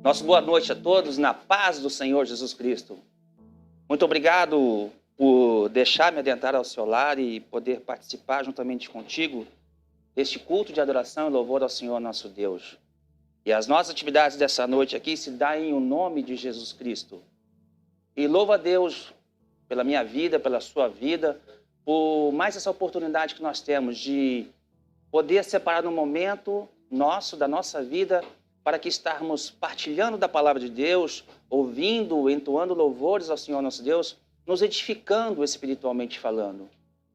Nosso boa noite a todos, na paz do Senhor Jesus Cristo. Muito obrigado por deixar-me adentrar ao seu lar e poder participar juntamente contigo deste culto de adoração e louvor ao Senhor nosso Deus. E as nossas atividades dessa noite aqui se dão em o nome de Jesus Cristo. E louvo a Deus pela minha vida, pela sua vida, por mais essa oportunidade que nós temos de poder separar um momento da nossa vida, para que estarmos partilhando da palavra de Deus, ouvindo, entoando louvores ao Senhor nosso Deus, nos edificando espiritualmente falando.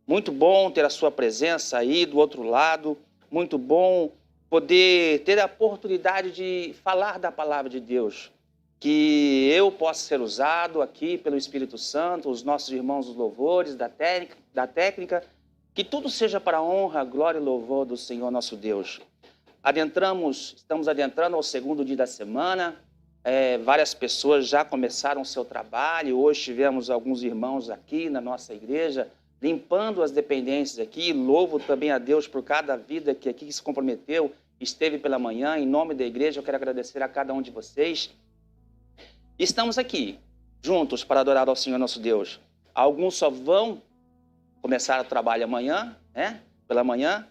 Muito bom ter a sua presença aí do outro lado, muito bom poder ter a oportunidade de falar da palavra de Deus, que eu possa ser usado aqui pelo Espírito Santo, os nossos irmãos dos louvores, da técnica, que tudo seja para a honra, glória e louvor do Senhor nosso Deus. Estamos adentrando ao segundo dia da semana, várias pessoas já começaram o seu trabalho, hoje tivemos alguns irmãos aqui na nossa igreja, limpando as dependências aqui, louvo também a Deus por cada vida que aqui se comprometeu, esteve pela manhã, em nome da igreja, eu quero agradecer a cada um de vocês. Estamos aqui, juntos, para adorar ao Senhor nosso Deus. Alguns só vão começar o trabalho amanhã, pela manhã,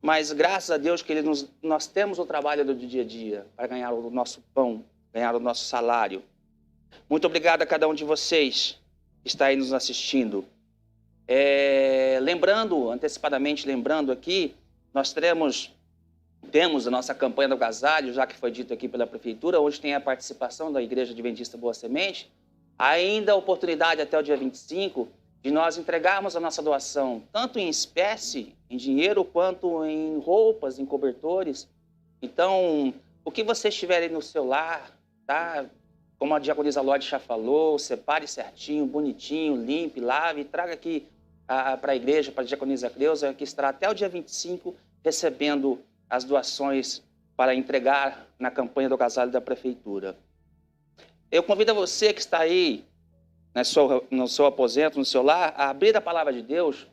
mas graças a Deus que nós temos o trabalho do dia a dia para ganhar o nosso pão, ganhar o nosso salário. Muito obrigado a cada um de vocês que está aí nos assistindo. Antecipadamente lembrando aqui, nós temos a nossa campanha do agasalho, já que foi dito aqui pela prefeitura, onde tem a participação da Igreja Adventista Boa Semente. Ainda a oportunidade até o dia 25 de nós entregarmos a nossa doação, tanto em espécie, em dinheiro, quanto em roupas, em cobertores. Então, o que vocês tiverem no seu lar, tá? Como a diaconisa Lorde já falou, separe certinho, bonitinho, limpe, lave, e traga aqui para a igreja, para a diaconisa Cleusa, que estará até o dia 25 recebendo as doações para entregar na campanha do agasalho da prefeitura. Eu convido a você que está aí, no seu aposento, no seu lar, a abrir a palavra de Deus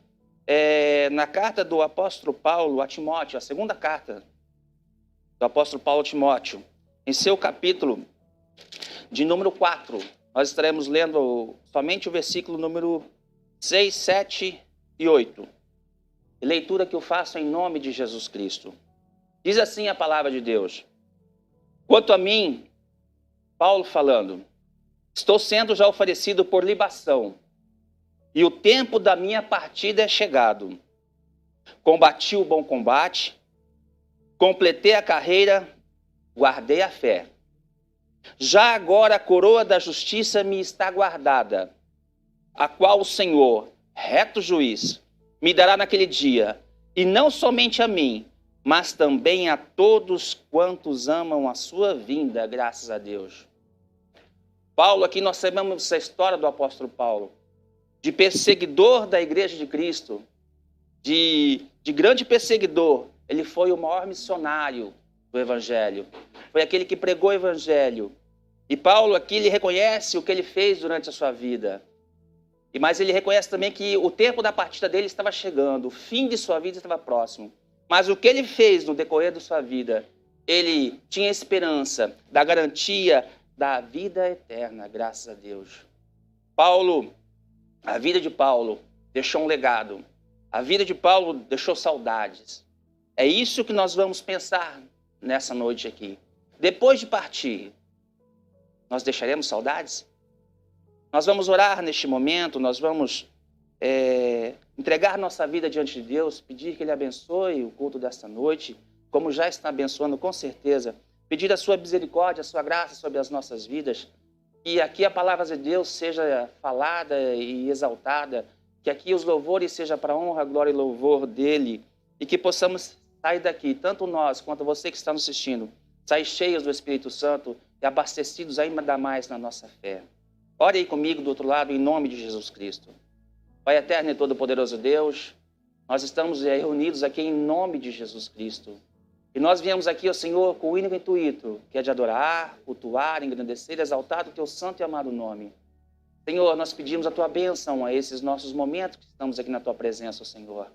na carta do apóstolo Paulo a Timóteo, a segunda carta do apóstolo Paulo a Timóteo, em seu capítulo de número 4. Nós estaremos lendo somente o versículo número 6, 7 e 8. Leitura que eu faço em nome de Jesus Cristo. Diz assim a palavra de Deus: quanto a mim, Paulo falando, estou sendo já oferecido por libação, e o tempo da minha partida é chegado. Combati o bom combate, completei a carreira, guardei a fé. Já agora a coroa da justiça me está guardada, a qual o Senhor, reto juiz, me dará naquele dia, e não somente a mim, mas também a todos quantos amam a sua vinda, graças a Deus. Paulo, aqui nós sabemos essa história do apóstolo Paulo, de perseguidor da igreja de Cristo, de grande perseguidor. Ele foi o maior missionário do evangelho, foi aquele que pregou o evangelho. E Paulo aqui, ele reconhece o que ele fez durante a sua vida, mas ele reconhece também que o tempo da partida dele estava chegando, o fim de sua vida estava próximo. Mas o que ele fez no decorrer da sua vida, ele tinha esperança da garantia da vida eterna, graças a Deus. A vida de Paulo deixou um legado. A vida de Paulo deixou saudades. É isso que nós vamos pensar nessa noite aqui. Depois de partir, nós deixaremos saudades? Nós vamos orar neste momento, nós vamos entregar nossa vida diante de Deus, pedir que Ele abençoe o culto desta noite, como já está abençoando com certeza. Pedir a sua misericórdia, a sua graça sobre as nossas vidas. Que aqui a palavra de Deus seja falada e exaltada. Que aqui os louvores sejam para a honra, glória e louvor dEle. E que possamos sair daqui, tanto nós quanto você que está nos assistindo, sair cheios do Espírito Santo e abastecidos ainda mais na nossa fé. Ore aí comigo do outro lado, em nome de Jesus Cristo. Pai eterno e todo-poderoso Deus, nós estamos reunidos aqui em nome de Jesus Cristo. E nós viemos aqui, ó Senhor, com o único intuito, que é de adorar, cultuar, engrandecer, exaltar o Teu santo e amado nome. Senhor, nós pedimos a Tua bênção a esses nossos momentos que estamos aqui na Tua presença, ó Senhor.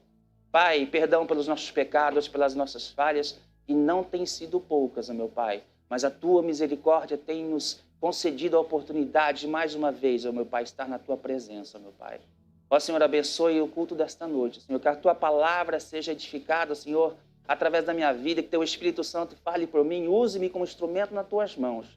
Pai, perdão pelos nossos pecados, pelas nossas falhas, e não tem sido poucas, meu Pai. mas a tua misericórdia tem nos concedido a oportunidade de mais uma vez, ó meu Pai, estar na tua presença, ó meu Pai. Ó Senhor, abençoe o culto desta noite, Senhor, que a tua palavra seja edificada, Senhor, através da minha vida, que teu Espírito Santo fale por mim, use-me como instrumento nas tuas mãos.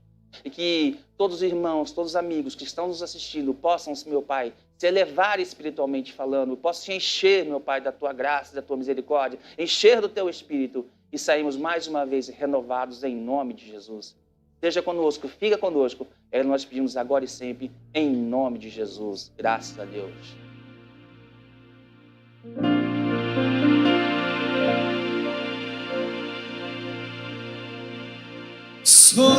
E que todos os irmãos, todos os amigos que estão nos assistindo possam, meu Pai, se elevar espiritualmente falando, possam te encher, meu Pai, da tua graça, da tua misericórdia, encher do teu Espírito e sairmos mais uma vez renovados em nome de Jesus. Seja conosco, fica conosco, é nós pedimos agora e sempre, em nome de Jesus. Graças a Deus. Só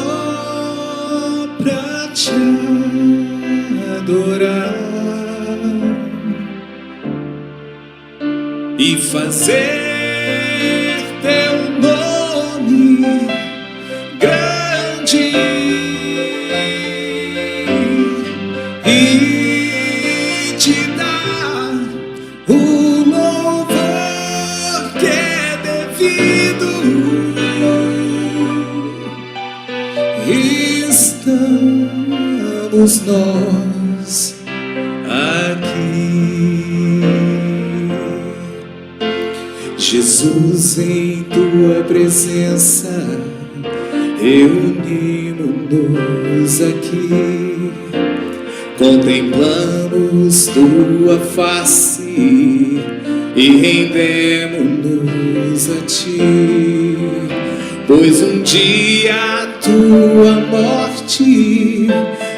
pra te adorar e fazer teu nome grande e te dar o louvor que é devido. Estamos nós aqui, Jesus, em tua presença, reunimos-nos aqui, contemplamos tua face e rendemos-nos a ti, pois um dia a tua morte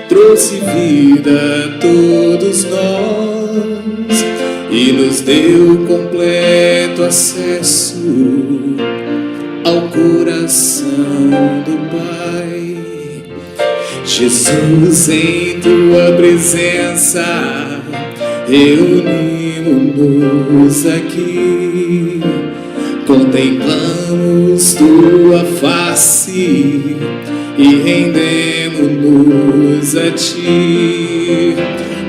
trouxe vida a todos nós e nos deu completo acesso ao coração do Pai. Jesus, em tua presença, reunimos-nos aqui, contemplamos tua face e rendemos-nos a ti,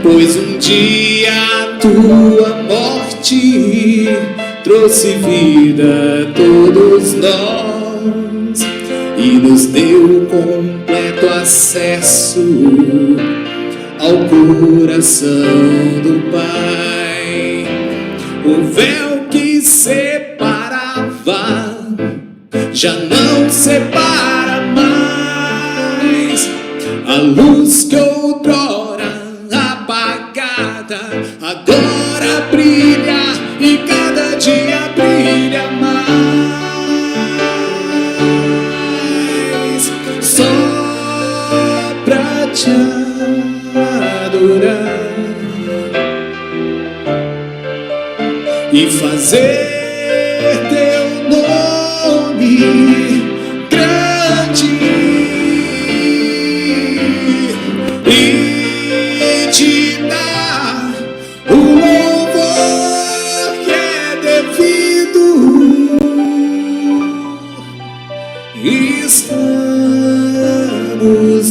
pois um dia a tua morte trouxe vida a todos nós e nos deu completo acesso ao coração do Pai. O véu que separava já não separa mais, a luz que outrora apagada agora brilha e cada dia brilha mais. Só pra te adorar e fazer teu nome grande e te dar o louvor que é devido. Estamos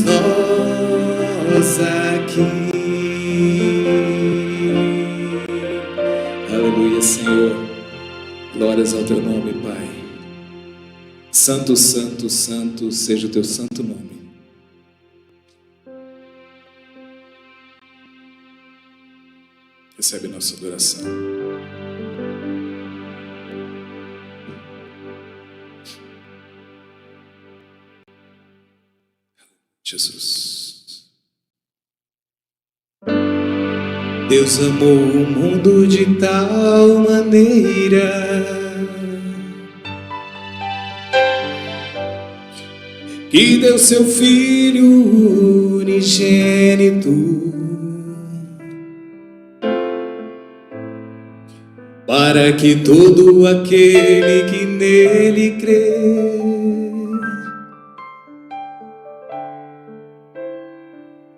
nós aqui. Aleluia, Senhor. Glórias ao teu nome, Pai. Santo, santo, santo seja o teu santo nome. Recebe nossa adoração. Jesus. Deus amou o mundo de tal maneira que deu seu Filho unigênito para que todo aquele que nele crê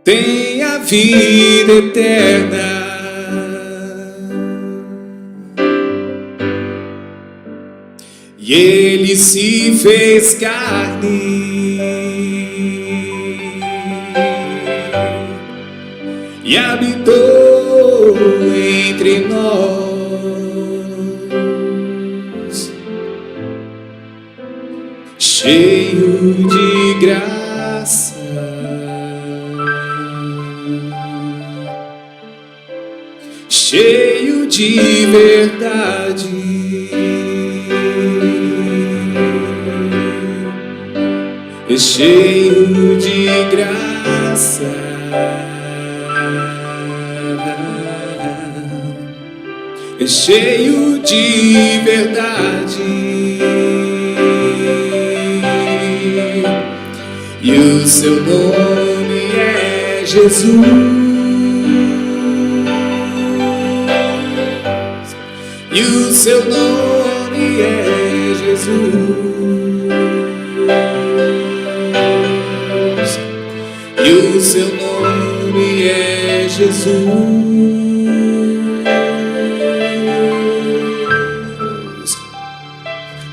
tenha vida eterna. E ele se fez carne e habitou entre nós, cheio de graça, cheio de verdade, cheio de graça, cheio de verdade, e o seu nome é Jesus, e o seu nome é Jesus, e o seu nome é Jesus.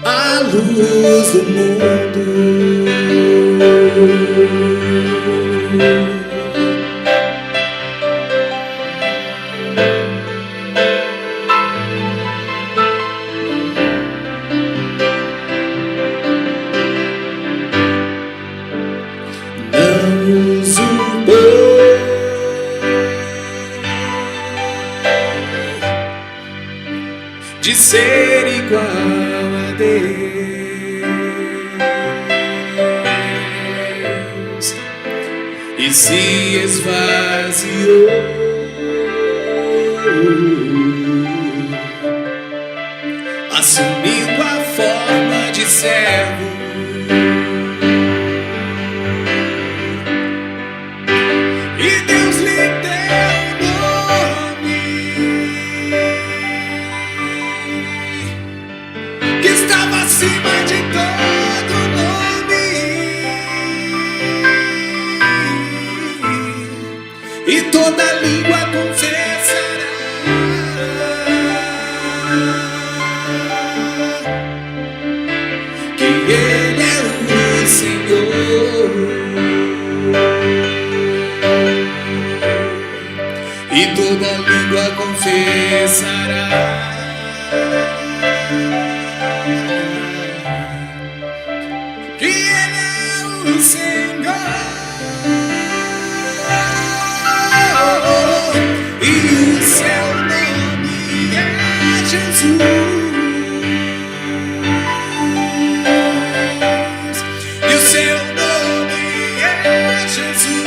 A luz do mundo, não usurpou de ser igual a Deus e se esvaziou, assumindo a forma de servo, e Deus lhe deu nome que estava acima de todo nome, e toda língua confessará que Ele é o Senhor, e toda língua confessará que Ele é o Senhor, e o seu nome é Jesus, e o seu nome é Jesus,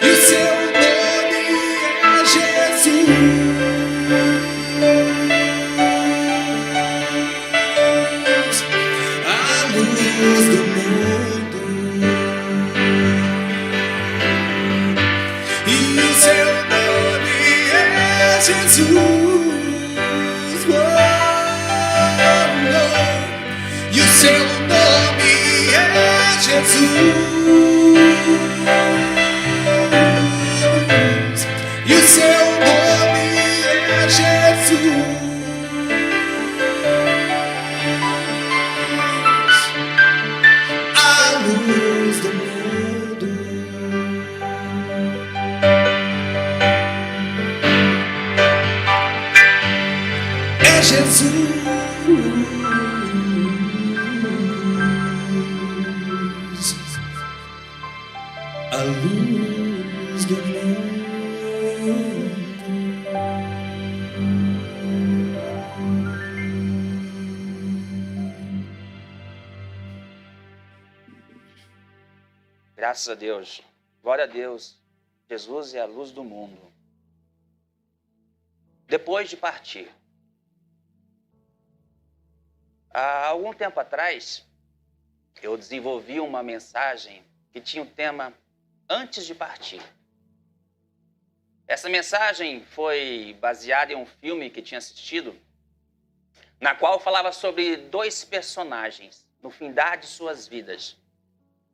e o seu nome é Jesus. A luz do mundo, e o seu nome é Jesus, oh, oh. E o seu nome é Jesus, e o seu nome é Jesus. A luz do mundo, é Jesus. A luz do mundo. Graças a Deus. Glória a Deus. Jesus é a luz do mundo. Depois de partir. Há algum tempo atrás, eu desenvolvi uma mensagem que tinha o tema Antes de Partir. Essa mensagem foi baseada em um filme que tinha assistido, na qual falava sobre dois personagens no findar de suas vidas,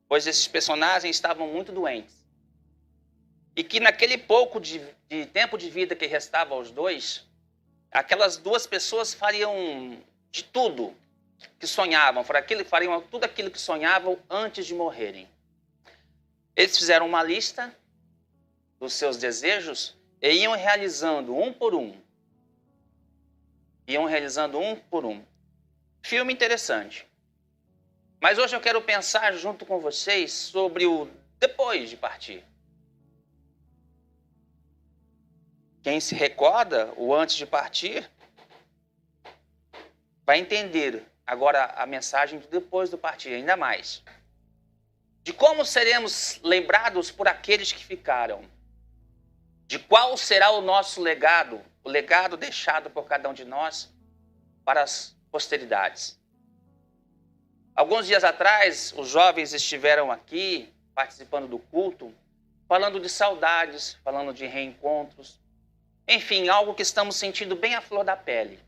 pois esses personagens estavam muito doentes. E que naquele pouco de tempo de vida que restava aos dois, aquelas duas pessoas fariam de tudo que sonhavam, fariam tudo aquilo que sonhavam antes de morrerem. Eles fizeram uma lista dos seus desejos e iam realizando um por um. Filme interessante. Mas hoje eu quero pensar junto com vocês sobre o depois de partir. Quem se recorda o antes de partir vai entender agora a mensagem do depois do partir, ainda mais. De como seremos lembrados por aqueles que ficaram. De qual será o nosso legado, o legado deixado por cada um de nós para as posteridades. Alguns dias atrás, os jovens estiveram aqui, participando do culto, falando de saudades, falando de reencontros. Enfim, algo que estamos sentindo bem à flor da pele.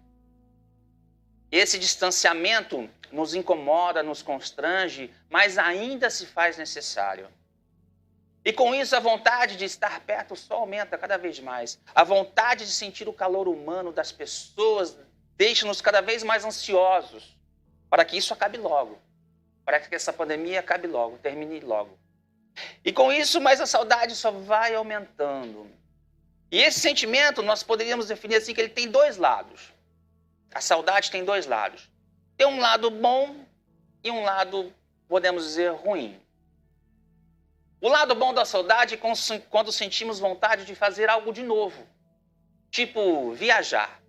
Esse distanciamento nos incomoda, nos constrange, mas ainda se faz necessário. E com isso, a vontade de estar perto só aumenta cada vez mais. A vontade de sentir o calor humano das pessoas deixa-nos cada vez mais ansiosos para que isso acabe logo. Para que essa pandemia acabe logo, termine logo. E com isso, mais a saudade só vai aumentando. E esse sentimento, nós poderíamos definir assim, que ele tem dois lados. A saudade tem dois lados. Tem um lado bom e um lado, podemos dizer, ruim. O lado bom da saudade é quando sentimos vontade de fazer algo de novo. Tipo, viajar.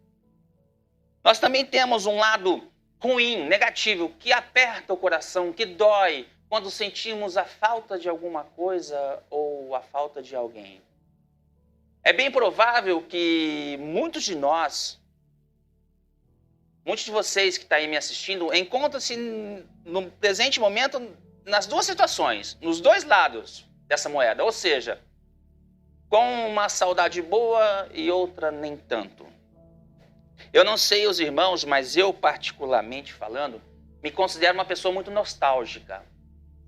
Nós também temos um lado ruim, negativo, que aperta o coração, que dói, quando sentimos a falta de alguma coisa ou a falta de alguém. É bem provável que muitos de nós, muitos de vocês que estão aí me assistindo, encontram-se no presente momento nas duas situações, nos dois lados dessa moeda. Ou seja, com uma saudade boa e outra nem tanto. Eu não sei os irmãos, mas eu particularmente falando, me considero uma pessoa muito nostálgica,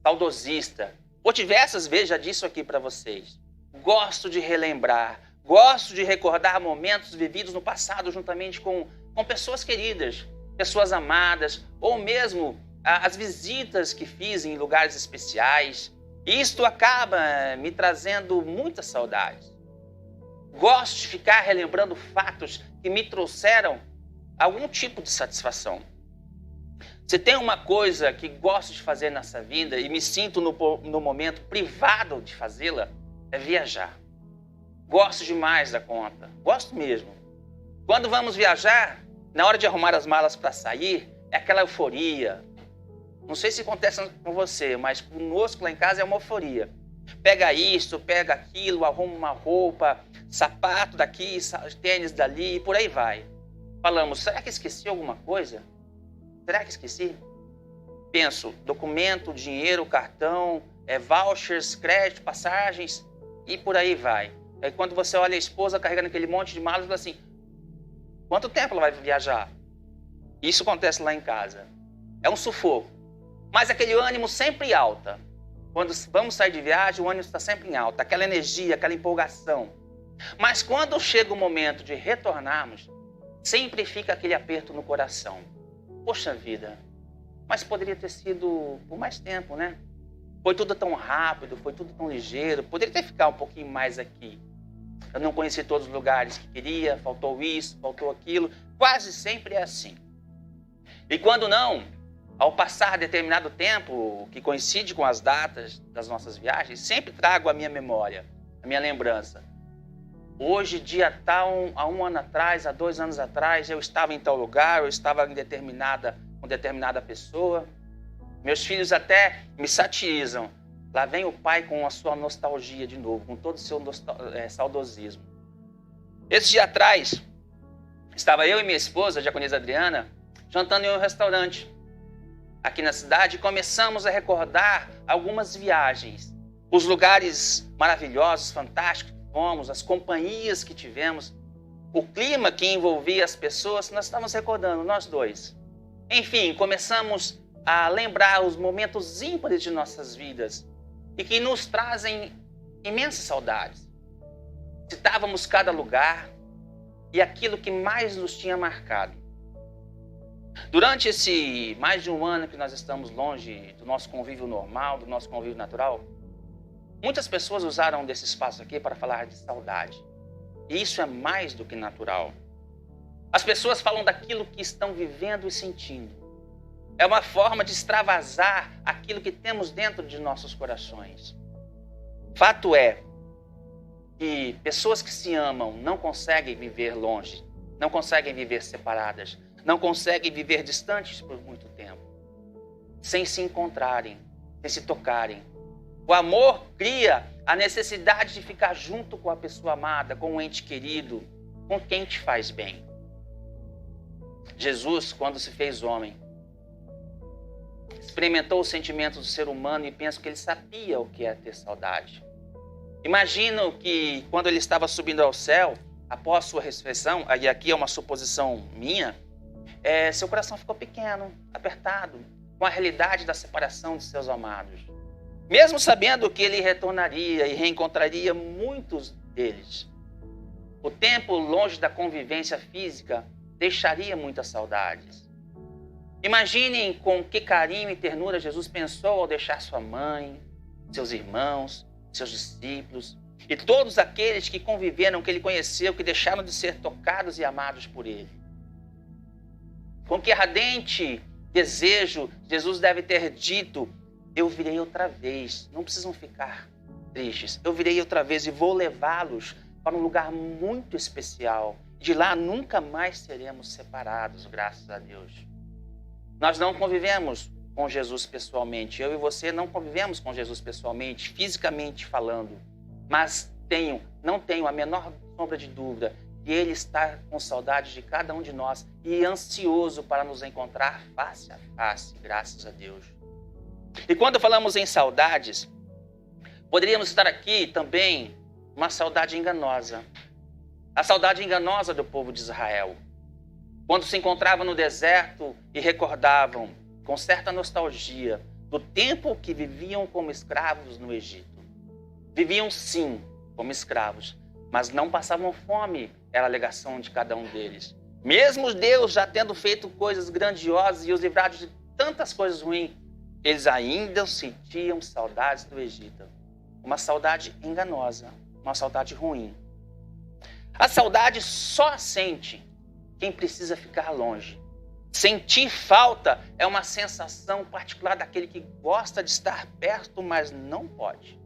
saudosista. Por diversas vezes já disse aqui para vocês. Gosto de relembrar, gosto de recordar momentos vividos no passado juntamente com pessoas queridas, pessoas amadas, ou mesmo as visitas que fiz em lugares especiais. Isto acaba me trazendo muitas saudades. Gosto de ficar relembrando fatos que me trouxeram algum tipo de satisfação. Se tem uma coisa que gosto de fazer nessa vida e me sinto no momento privado de fazê-la, é viajar. Gosto demais da conta. Gosto mesmo. Quando vamos viajar, na hora de arrumar as malas para sair, é aquela euforia. Não sei se acontece com você, mas conosco lá em casa é uma euforia. Pega isso, pega aquilo, arruma uma roupa, sapato daqui, tênis dali e por aí vai. Falamos, será que esqueci alguma coisa? Será que esqueci? Penso, documento, dinheiro, cartão, vouchers, crédito, passagens e por aí vai. Aí quando você olha a esposa carregando aquele monte de malas, fala assim, quanto tempo ela vai viajar? Isso acontece lá em casa. É um sufoco. Mas aquele ânimo sempre alta. Quando vamos sair de viagem, o ânimo está sempre em alta. Aquela energia, aquela empolgação. Mas quando chega o momento de retornarmos, sempre fica aquele aperto no coração. Poxa vida, mas poderia ter sido por mais tempo, né? Foi tudo tão rápido, foi tudo tão ligeiro. Poderia ter ficado um pouquinho mais aqui. Eu não conheci todos os lugares que queria, faltou isso, faltou aquilo. Quase sempre é assim. E quando não, ao passar determinado tempo, que coincide com as datas das nossas viagens, sempre trago a minha memória, a minha lembrança. Hoje, dia tal, há 1 ano atrás, há 2 anos atrás, eu estava em tal lugar, eu estava com determinada pessoa. Meus filhos até me satirizam. Lá vem o pai com a sua nostalgia de novo, com todo o seu saudosismo. Esse dia atrás, estava eu e minha esposa, a diaconisa Adriana, jantando em um restaurante aqui na cidade e começamos a recordar algumas viagens, os lugares maravilhosos, fantásticos que fomos, as companhias que tivemos, o clima que envolvia as pessoas, nós estávamos recordando, nós dois. Enfim, começamos a lembrar os momentos ímpares de nossas vidas e que nos trazem imensas saudades. Citávamos cada lugar e aquilo que mais nos tinha marcado. Durante esse mais de 1 ano que nós estamos longe do nosso convívio normal, do nosso convívio natural, muitas pessoas usaram desse espaço aqui para falar de saudade. E isso é mais do que natural. As pessoas falam daquilo que estão vivendo e sentindo. É uma forma de extravasar aquilo que temos dentro de nossos corações. Fato é que pessoas que se amam não conseguem viver longe, não conseguem viver separadas, não conseguem viver distantes por muito tempo, sem se encontrarem, sem se tocarem. O amor cria a necessidade de ficar junto com a pessoa amada, com o ente querido, com quem te faz bem. Jesus, quando se fez homem, experimentou os sentimentos do ser humano e penso que ele sabia o que é ter saudade. Imagino que quando ele estava subindo ao céu, após sua ressurreição, e aqui é uma suposição minha, seu coração ficou pequeno, apertado, com a realidade da separação de seus amados. Mesmo sabendo que ele retornaria e reencontraria muitos deles. O tempo longe da convivência física deixaria muitas saudades. Imaginem com que carinho e ternura Jesus pensou ao deixar sua mãe, seus irmãos, seus discípulos e todos aqueles que conviveram, que ele conheceu, que deixaram de ser tocados e amados por ele. Com que ardente desejo Jesus deve ter dito: eu virei outra vez, não precisam ficar tristes, eu virei outra vez e vou levá-los para um lugar muito especial. De lá nunca mais seremos separados, graças a Deus. Nós não convivemos com Jesus pessoalmente, eu e você não convivemos com Jesus pessoalmente, fisicamente falando, mas não tenho a menor sombra de dúvida que Ele está com saudade de cada um de nós e ansioso para nos encontrar face a face, graças a Deus. E quando falamos em saudades, poderíamos estar aqui também uma saudade enganosa. A saudade enganosa do povo de Israel. Quando se encontravam no deserto e recordavam, com certa nostalgia, do tempo que viviam como escravos no Egito. Viviam sim como escravos, mas não passavam fome, era a alegação de cada um deles. Mesmo Deus já tendo feito coisas grandiosas e os livrado de tantas coisas ruins, eles ainda sentiam saudades do Egito. Uma saudade enganosa, uma saudade ruim. A saudade só sente quem precisa ficar longe. Sentir falta é uma sensação particular daquele que gosta de estar perto, mas não pode.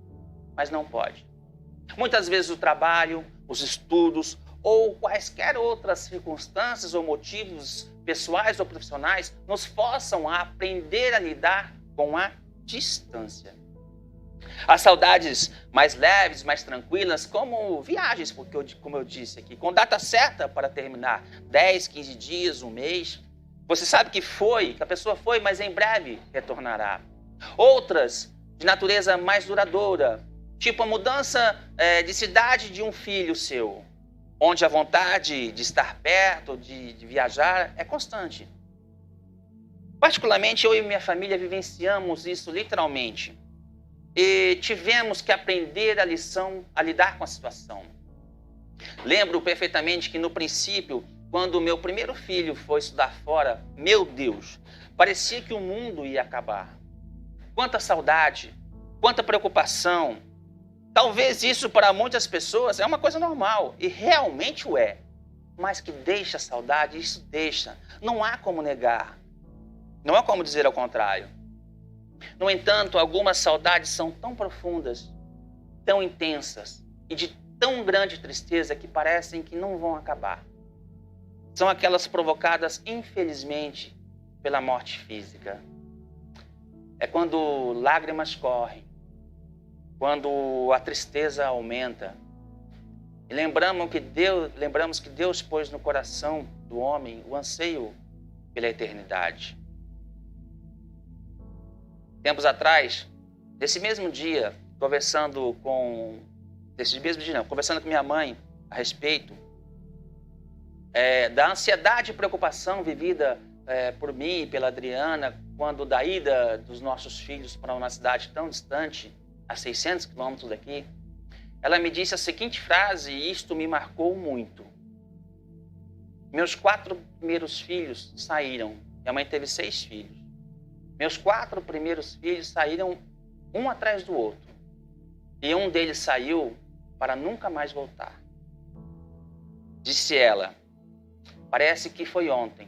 Muitas vezes o trabalho, os estudos ou quaisquer outras circunstâncias ou motivos pessoais ou profissionais nos forçam a aprender a lidar com a distância. As saudades mais leves, mais tranquilas, como viagens, porque como eu disse aqui, com data certa para terminar, 10, 15 dias, um mês. Você sabe que a pessoa foi, mas em breve retornará. Outras, de natureza mais duradoura, tipo a mudança de cidade de um filho seu, onde a vontade de estar perto, de viajar, é constante. Particularmente, eu e minha família vivenciamos isso literalmente. E tivemos que aprender a lição a lidar com a situação. Lembro perfeitamente que no princípio, quando o meu primeiro filho foi estudar fora, meu Deus, parecia que o mundo ia acabar. Quanta saudade, quanta preocupação. Talvez isso para muitas pessoas é uma coisa normal, e realmente o é. Mas que deixa saudade, isso deixa. Não há como negar. Não há como dizer ao contrário. No entanto, algumas saudades são tão profundas, tão intensas e de tão grande tristeza que parecem que não vão acabar. São aquelas provocadas, infelizmente, pela morte física. É quando lágrimas correm, quando a tristeza aumenta. E lembramos que Deus pôs no coração do homem o anseio pela eternidade. Tempos atrás, nesse mesmo dia, conversando com minha mãe a respeito da ansiedade e preocupação vivida por mim e pela Adriana, quando da ida dos nossos filhos para uma cidade tão distante, a 600 quilômetros daqui, ela me disse a seguinte frase, e isto me marcou muito. Meus 4 primeiros filhos saíram. Minha mãe teve 6 filhos. Meus 4 primeiros filhos saíram um atrás do outro. E um deles saiu para nunca mais voltar. Disse ela, parece que foi ontem.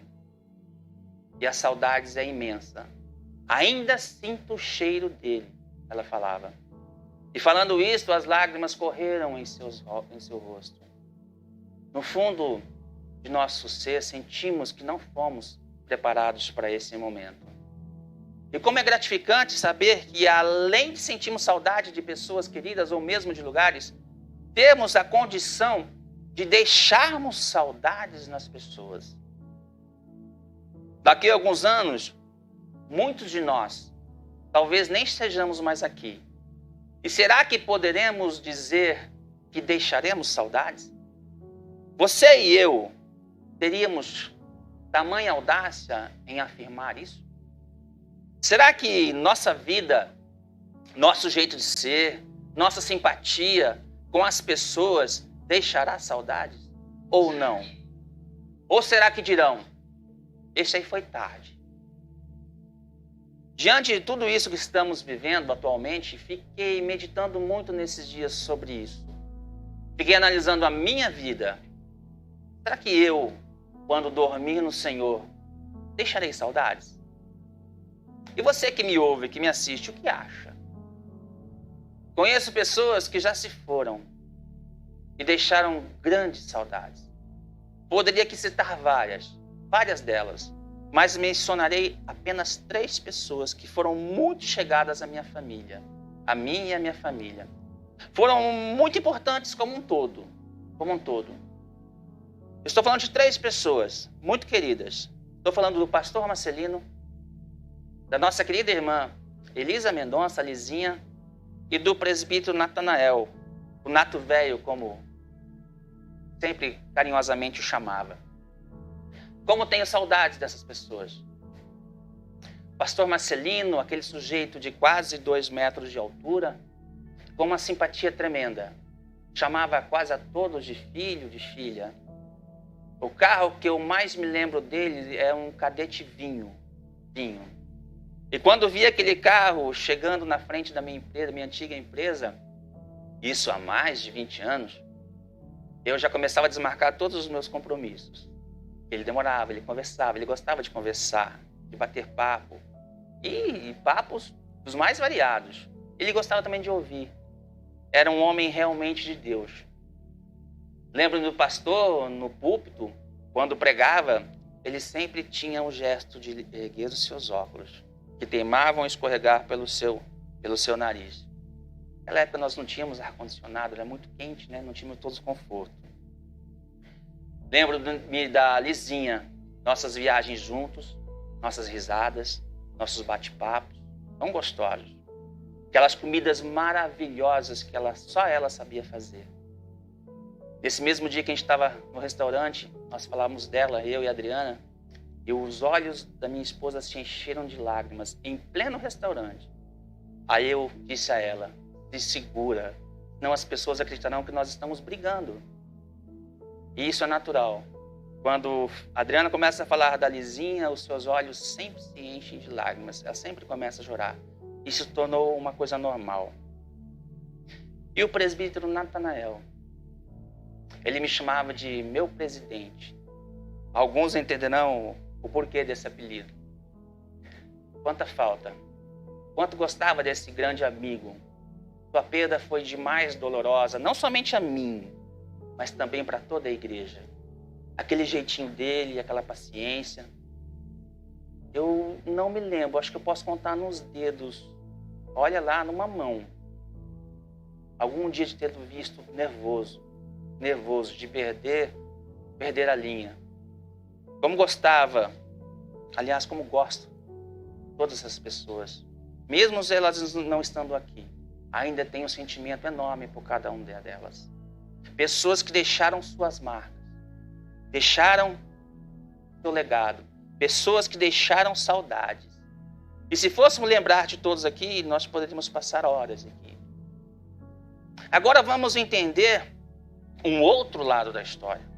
e as saudades é imensa. Ainda sinto o cheiro dele, ela falava. E falando isso, as lágrimas correram em seu rosto. No fundo de nosso ser, sentimos que não fomos preparados para esse momento. E como é gratificante saber que, além de sentirmos saudade de pessoas queridas ou mesmo de lugares, temos a condição de deixarmos saudades nas pessoas. Daqui a alguns anos, muitos de nós talvez nem estejamos mais aqui. E será que poderemos dizer que deixaremos saudades? Você e eu teríamos tamanha audácia em afirmar isso? Será que nossa vida, nosso jeito de ser, nossa simpatia com as pessoas deixará saudades? Ou não? Ou será que dirão, esse aí foi tarde? Diante de tudo isso que estamos vivendo atualmente, fiquei meditando muito nesses dias sobre isso. Fiquei analisando a minha vida. Será que eu, quando dormir no Senhor, deixarei saudades? E você que me ouve, que me assiste, o que acha? Conheço pessoas que já se foram e deixaram grandes saudades. Poderia aqui citar várias delas, mas mencionarei apenas 3 pessoas que foram muito chegadas à minha família, a mim e a minha família. Foram muito importantes como um todo. Estou falando de 3 pessoas muito queridas. Estou falando do pastor Marcelino, da nossa querida irmã Elisa Mendonça, a Lizinha, e do presbítero Natanael, o Nato Velho, como sempre carinhosamente o chamava. Como tenho saudades dessas pessoas. Pastor Marcelino, aquele sujeito de quase 2 metros de altura, com uma simpatia tremenda. Chamava quase a todos de filho, de filha. O carro que eu mais me lembro dele é um Cadete Vinho. E quando vi aquele carro chegando na frente da minha empresa, minha antiga empresa, isso há mais de 20 anos, eu já começava a desmarcar todos os meus compromissos. Ele demorava, ele conversava, ele gostava de conversar, de bater papo. E papos dos mais variados. Ele gostava também de ouvir. Era um homem realmente de Deus. Lembro do pastor no púlpito, quando pregava, ele sempre tinha um gesto de erguer os seus óculos, que teimavam escorregar pelo seu nariz. Naquela época nós não tínhamos ar-condicionado, era muito quente, né? Não tínhamos todos conforto. Lembro-me da Lizinha, nossas viagens juntos, nossas risadas, nossos bate-papos, tão gostosos. Aquelas comidas maravilhosas que só ela sabia fazer. Nesse mesmo dia que a gente estava no restaurante, nós falávamos dela, eu e a Adriana, e os olhos da minha esposa se encheram de lágrimas em pleno restaurante. Aí eu disse a ela, se segura, senão as pessoas acreditarão que nós estamos brigando. E isso é natural. Quando a Adriana começa a falar da Lizinha, os seus olhos sempre se enchem de lágrimas. Ela sempre começa a chorar. Isso se tornou uma coisa normal. E o presbítero Natanael, ele me chamava de meu presidente. Alguns entenderão o porquê desse apelido. Quanta falta. Quanto gostava desse grande amigo. Sua perda foi demais dolorosa, não somente a mim, mas também para toda a igreja. Aquele jeitinho dele, aquela paciência. Eu não me lembro, acho que eu posso contar nos dedos. Olha lá, numa mão. Algum dia de ter visto nervoso, de perder a linha. Como gostava, aliás, como gosto, todas essas pessoas, mesmo elas não estando aqui, ainda tenho um sentimento enorme por cada uma delas. Pessoas que deixaram suas marcas, deixaram seu legado, pessoas que deixaram saudades. E se fôssemos lembrar de todos aqui, nós poderíamos passar horas aqui. Agora vamos entender um outro lado da história.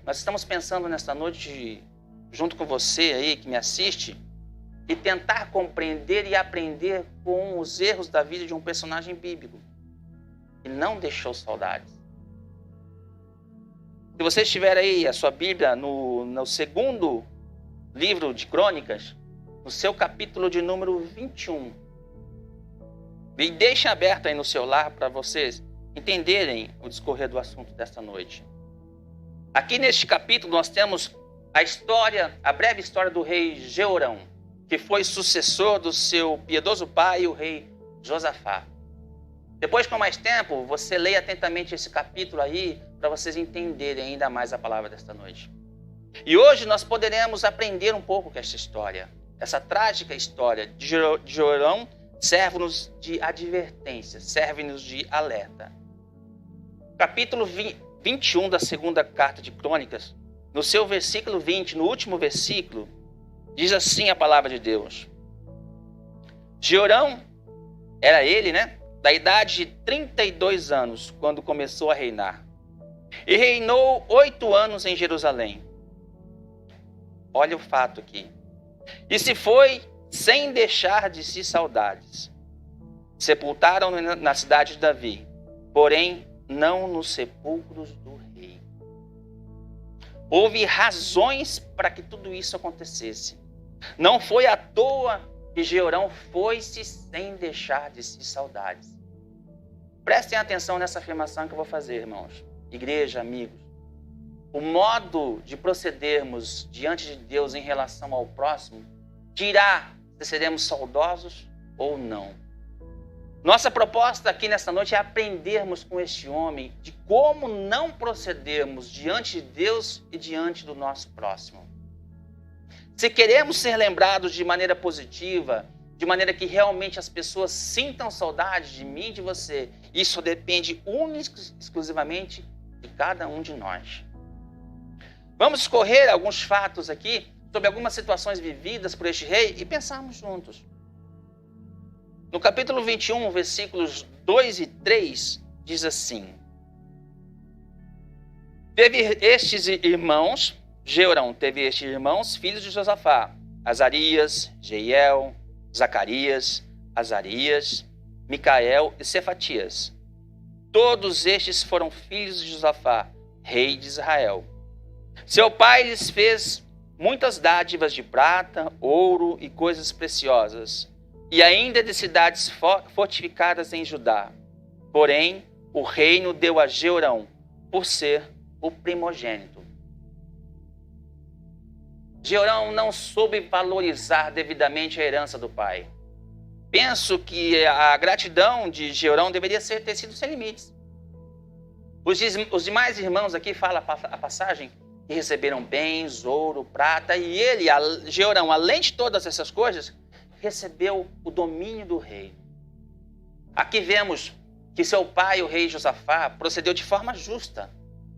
Nós estamos pensando nesta noite, junto com você aí que me assiste, e tentar compreender e aprender com os erros da vida de um personagem bíblico que não deixou saudades. Se você estiver aí, a sua Bíblia, no segundo livro de Crônicas, no seu capítulo de número 21. E deixem aberto aí no seu lar para vocês entenderem o discorrer do assunto desta noite. Aqui neste capítulo nós temos a breve história do rei Jeorão, que foi sucessor do seu piedoso pai, o rei Josafá. Depois, com mais tempo, você leia atentamente esse capítulo aí para vocês entenderem ainda mais a palavra desta noite. E hoje nós poderemos aprender um pouco com esta história. Essa trágica história de Jeorão serve-nos de advertência, serve-nos de alerta. Capítulo 21 da segunda carta de Crônicas, no seu versículo 20, no último versículo, diz assim a palavra de Deus. Jeorão, era ele, da idade de 32 anos, quando começou a reinar. E reinou 8 anos em Jerusalém. Olha o fato aqui. E se foi sem deixar de si saudades. Sepultaram-no na cidade de Davi, porém não nos sepulcros do rei. Houve razões para que tudo isso acontecesse. Não foi à toa que Jeorão foi-se sem deixar de si saudades. Prestem atenção nessa afirmação que eu vou fazer, irmãos. Igreja, amigos. O modo de procedermos diante de Deus em relação ao próximo dirá se seremos saudosos ou não. Nossa proposta aqui nesta noite é aprendermos com este homem de como não procedermos diante de Deus e diante do nosso próximo. Se queremos ser lembrados de maneira positiva, de maneira que realmente as pessoas sintam saudade de mim e de você, isso depende única e exclusivamente de cada um de nós. Vamos escorrer alguns fatos aqui sobre algumas situações vividas por este rei e pensarmos juntos. No capítulo 21, versículos 2 e 3, diz assim: Jeorão teve estes irmãos, filhos de Josafá, Azarias, Jeiel, Zacarias, Azarias, Micael e Cefatias. Todos estes foram filhos de Josafá, rei de Israel. Seu pai lhes fez muitas dádivas de prata, ouro e coisas preciosas, e ainda de cidades fortificadas em Judá. Porém, o reino deu a Jeorão, por ser o primogênito. Jeorão não soube valorizar devidamente a herança do pai. Penso que a gratidão de Jeorão deveria ter sido sem limites. Os demais irmãos aqui falam a passagem que receberam bens, ouro, prata, e ele, Jeorão, além de todas essas coisas, recebeu o domínio do rei. Aqui vemos que seu pai, o rei Josafá, procedeu de forma justa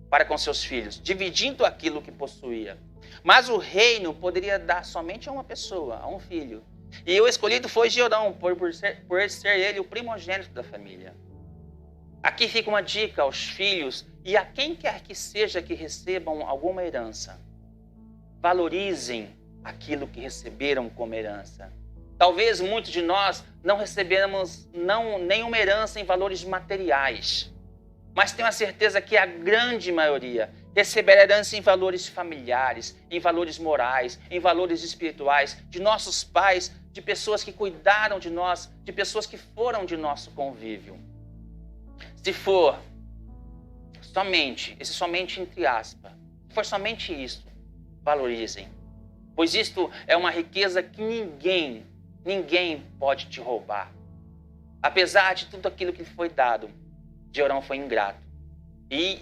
para com seus filhos, dividindo aquilo que possuía. Mas o reino poderia dar somente a uma pessoa, a um filho. E o escolhido foi Jeorão, por ser ele o primogênito da família. Aqui fica uma dica aos filhos e a quem quer que seja que recebam alguma herança. Valorizem aquilo que receberam como herança. Talvez muitos de nós não recebemos nenhuma herança em valores materiais, mas tenho a certeza que a grande maioria receberá herança em valores familiares, em valores morais, em valores espirituais, de nossos pais, de pessoas que cuidaram de nós, de pessoas que foram de nosso convívio. Se for somente entre aspas, se for somente isso, valorizem, pois isto é uma riqueza que ninguém pode te roubar. Apesar de tudo aquilo que lhe foi dado, Jeorão foi ingrato. E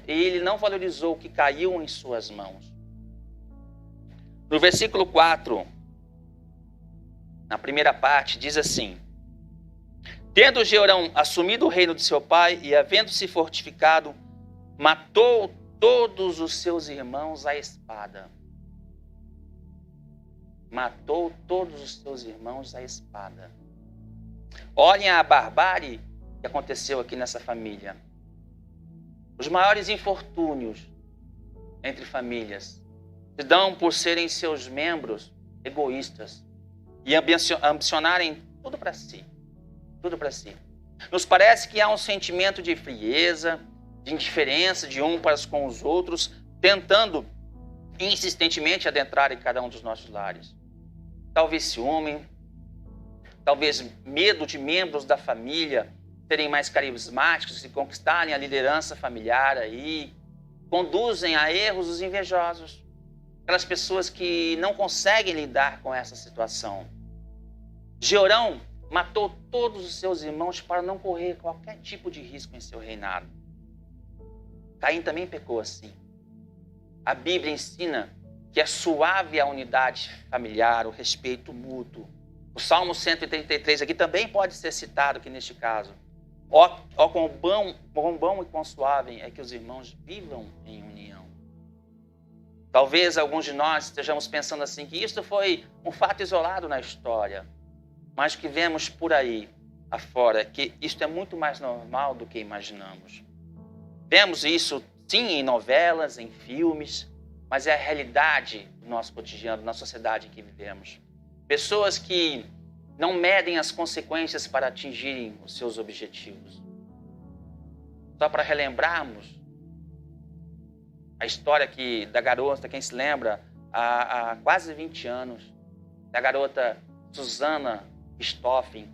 ele não valorizou o que caiu em suas mãos. No versículo 4, na primeira parte, diz assim: Tendo Jeorão assumido o reino de seu pai e havendo-se fortificado, matou todos os seus irmãos à espada. Matou todos os seus irmãos à espada. Olhem a barbárie que aconteceu aqui nessa família. Os maiores infortúnios entre famílias se dão por serem seus membros egoístas e ambicionarem tudo para si. Tudo para si. Nos parece que há um sentimento de frieza, de indiferença de um para com os outros, tentando insistentemente adentrar em cada um dos nossos lares. Talvez ciúme, talvez medo de membros da família serem mais carismáticos e conquistarem a liderança familiar aí, conduzem a erros os invejosos. Aquelas pessoas que não conseguem lidar com essa situação. Jeorão matou todos os seus irmãos para não correr qualquer tipo de risco em seu reinado. Caim também pecou assim. A Bíblia ensina que é suave a unidade familiar, o respeito mútuo. O Salmo 133 aqui também pode ser citado aqui neste caso. Ó quão bom e quão suave é que os irmãos vivam em união. Talvez alguns de nós estejamos pensando assim, que isso foi um fato isolado na história, mas que vemos por aí afora, que isto é muito mais normal do que imaginamos. Vemos isso, sim, em novelas, em filmes, mas é a realidade do nosso cotidiano, na sociedade em que vivemos. Pessoas que não medem as consequências para atingirem os seus objetivos. Só para relembrarmos a história da garota, quem se lembra, há quase 20 anos, da garota Susana Stoffen,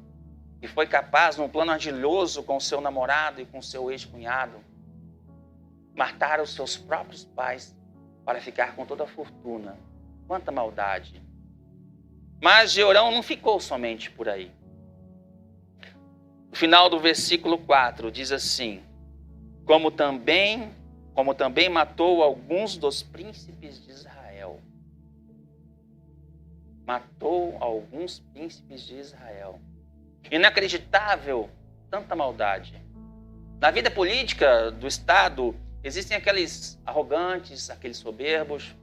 que foi capaz, num plano ardiloso com seu namorado e com seu ex-cunhado, matar os seus próprios pais para ficar com toda a fortuna. Quanta maldade! Mas Jeorão não ficou somente por aí. No final do versículo 4 diz assim: como também matou alguns dos príncipes de Israel. Matou alguns príncipes de Israel. Inacreditável tanta maldade. Na vida política do Estado, existem aqueles arrogantes, aqueles soberbos,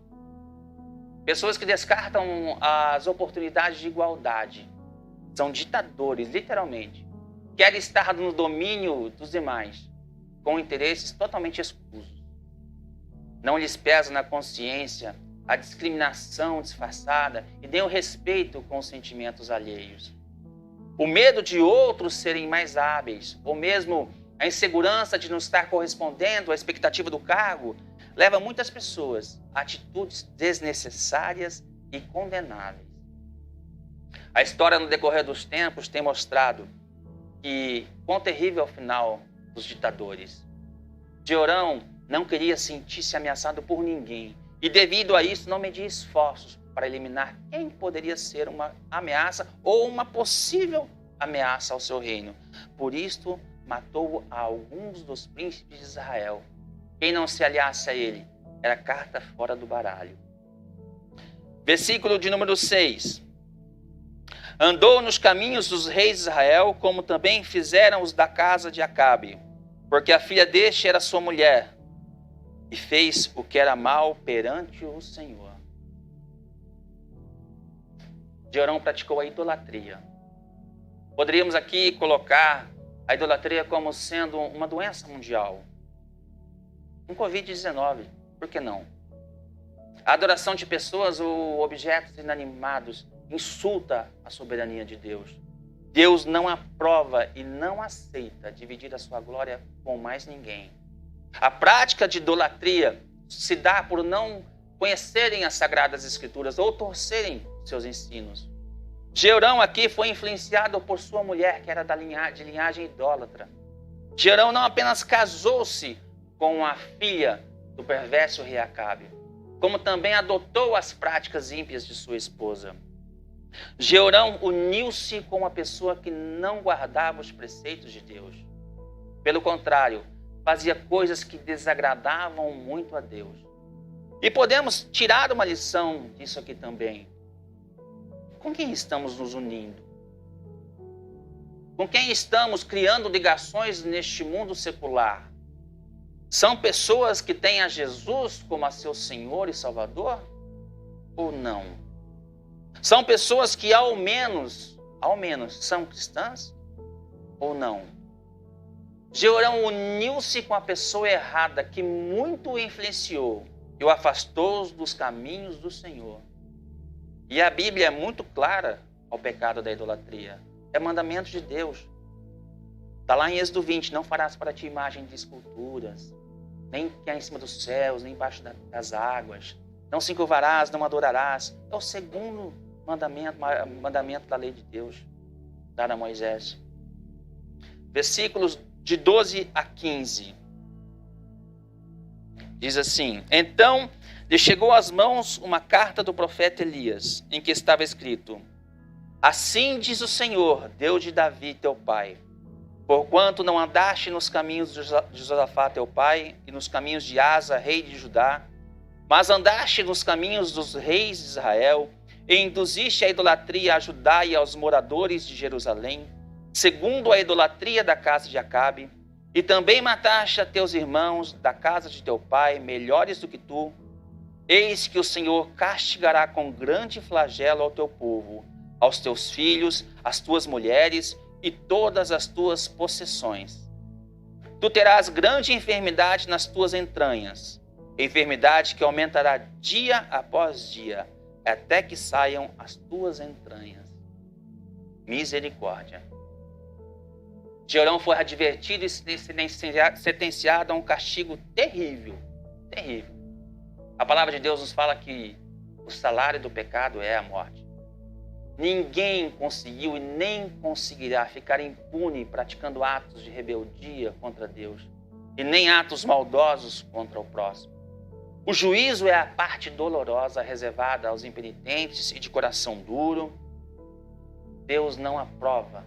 pessoas que descartam as oportunidades de igualdade. São ditadores, literalmente. Querem estar no domínio dos demais, com interesses totalmente escusos. Não lhes pesa na consciência a discriminação disfarçada e nem o respeito com os sentimentos alheios. O medo de outros serem mais hábeis, ou mesmo a insegurança de não estar correspondendo à expectativa do cargo, leva muitas pessoas a atitudes desnecessárias e condenáveis. A história no decorrer dos tempos tem mostrado que quão terrível é o final dos ditadores. Jeorão não queria sentir-se ameaçado por ninguém e, devido a isso, não media esforços para eliminar quem poderia ser uma ameaça ou uma possível ameaça ao seu reino. Por isso, matou a alguns dos príncipes de Israel. Quem não se aliasse a ele era carta fora do baralho. Versículo de número 6. Andou nos caminhos dos reis de Israel, como também fizeram os da casa de Acabe, porque a filha deste era sua mulher, e fez o que era mal perante o Senhor. Jeorão praticou a idolatria. Poderíamos aqui colocar a idolatria como sendo uma doença mundial. Um Covid-19, por que não? A adoração de pessoas ou objetos inanimados insulta a soberania de Deus. Deus não aprova e não aceita dividir a sua glória com mais ninguém. A prática de idolatria se dá por não conhecerem as Sagradas Escrituras ou torcerem seus ensinos. Jeorão aqui foi influenciado por sua mulher, que era de linhagem idólatra. Jeorão não apenas casou-se com a filha do perverso rei Acabe, como também adotou as práticas ímpias de sua esposa. Jeorão uniu-se com uma pessoa que não guardava os preceitos de Deus. Pelo contrário, fazia coisas que desagradavam muito a Deus. E podemos tirar uma lição disso aqui também. Com quem estamos nos unindo? Com quem estamos criando ligações neste mundo secular? São pessoas que têm a Jesus como a seu Senhor e Salvador? Ou não? São pessoas que ao menos, são cristãs? Ou não? Jeorão uniu-se com a pessoa errada que muito o influenciou e o afastou dos caminhos do Senhor. E a Bíblia é muito clara ao pecado da idolatria. É mandamento de Deus. Está lá em Êxodo 20, não farás para ti imagem de esculturas, nem que há em cima dos céus, nem embaixo das águas, Não se encurvarás, não adorarás. É o segundo mandamento da lei de Deus, dado a Moisés. Versículos de 12 a 15. Diz assim: Então lhe chegou às mãos uma carta do profeta Elias, em que estava escrito: Assim diz o Senhor, Deus de Davi, teu pai: Porquanto não andaste nos caminhos de Josafá, teu pai, e nos caminhos de Asa, rei de Judá, mas andaste nos caminhos dos reis de Israel, e induziste a idolatria a Judá e aos moradores de Jerusalém, segundo a idolatria da casa de Acabe, e também mataste a teus irmãos da casa de teu pai, melhores do que tu. Eis que o Senhor castigará com grande flagelo ao teu povo, aos teus filhos, às tuas mulheres e todas as tuas possessões. Tu terás grande enfermidade nas tuas entranhas, enfermidade que aumentará dia após dia, até que saiam as tuas entranhas. Misericórdia. Jeorão foi advertido e sentenciado a um castigo terrível, terrível. A palavra de Deus nos fala que o salário do pecado é a morte. Ninguém conseguiu e nem conseguirá ficar impune praticando atos de rebeldia contra Deus e nem atos maldosos contra o próximo. O juízo é a parte dolorosa reservada aos impenitentes e de coração duro. Deus não aprova